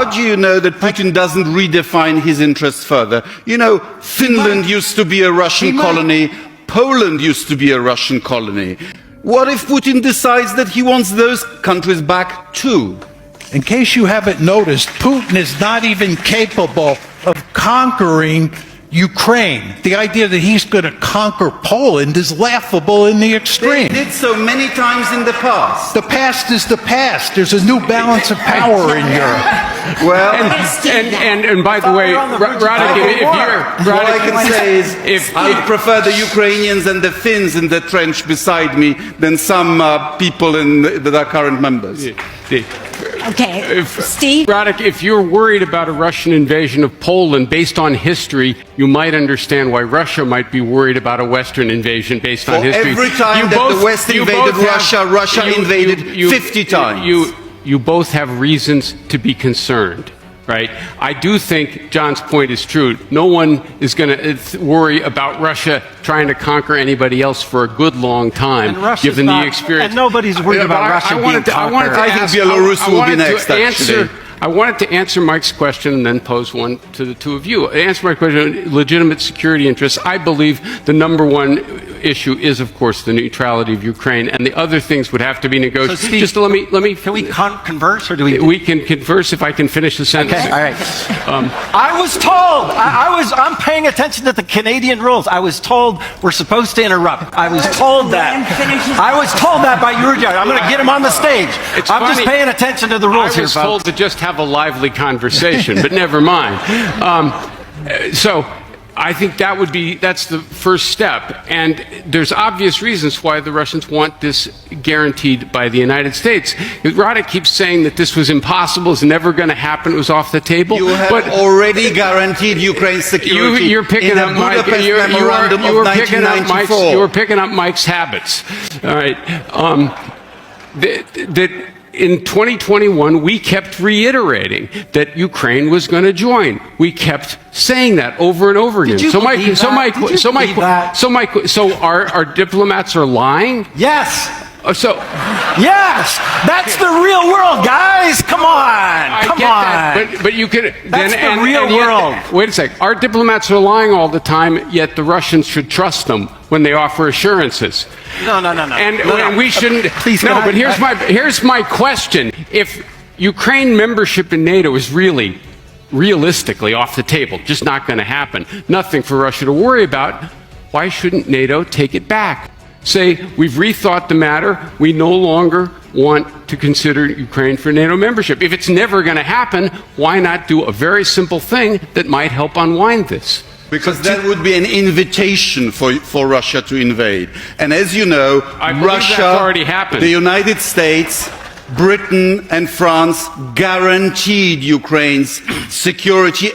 how do you know that Putin doesn't redefine his interests further? You know, Finland used to be a Russian colony. Poland used to be a Russian colony. What if Putin decides that he wants those countries back too? In case you haven't noticed, Putin is not even capable of conquering Ukraine. The idea that he's going to conquer Poland is laughable in the extreme. They did so many times in the past. The past is the past. There's a new balance of power in Europe. Well, and by the way, Radek, if you're... what I can say is I would prefer the Ukrainians and the Finns in the trench beside me than some people that are current members. Okay, Steve? Radek, if you're worried about a Russian invasion of Poland based on history, you might understand why Russia might be worried about a Western invasion based on history. Every time that the West invaded Russia, Russia invaded 50 times. You both have reasons to be concerned, right? I do think John's point is true. No one is going to worry about Russia trying to conquer anybody else for a good long time, given the experience. And nobody's worried about Russia being conquered. I think Belarus will be next, actually. I wanted to answer Mike's question and then pose one to the two of you. Answer my question, legitimate security interests. I believe the number one issue is, of course, the neutrality of Ukraine, and the other things would have to be negotiated. So Steve, just let me. Can we converse, or do we? We can converse if I can finish the sentence. Okay, all right. I was told. I'm paying attention to the Canadian rules. I was told we're supposed to interrupt. I was told that. I was told that by your judge. I'm going to get him on the stage. I'm just paying attention to the rules here, folks. I was told to just have a lively conversation, but never mind. So I think that's the first step. And there's obvious reasons why the Russians want this guaranteed by the United States. Radek keeps saying that this was impossible, it's never going to happen, it was off the table. You have already guaranteed Ukraine's security. You're picking up Mike. You were picking up Mike's habits. All right. In 2021, we kept reiterating that Ukraine was going to join. We kept saying that over and over again. So our diplomats are lying? Yes. Yes, that's the real world, guys. Come on, come on. But you could. That's the real world. Wait a sec. Our diplomats are lying all the time, yet the Russians should trust them when they offer assurances. No. And we shouldn't. Please. No, but here's my question: if Ukraine membership in NATO is really, realistically off the table, just not going to happen, nothing for Russia to worry about, why shouldn't NATO take it back? Say, we've rethought the matter, we no longer want to consider Ukraine for NATO membership. If it's never going to happen, why not do a very simple thing that might help unwind this? Because that would be an invitation for Russia to invade. And as you know, Russia, already happened. The United States, Britain and France guaranteed Ukraine's security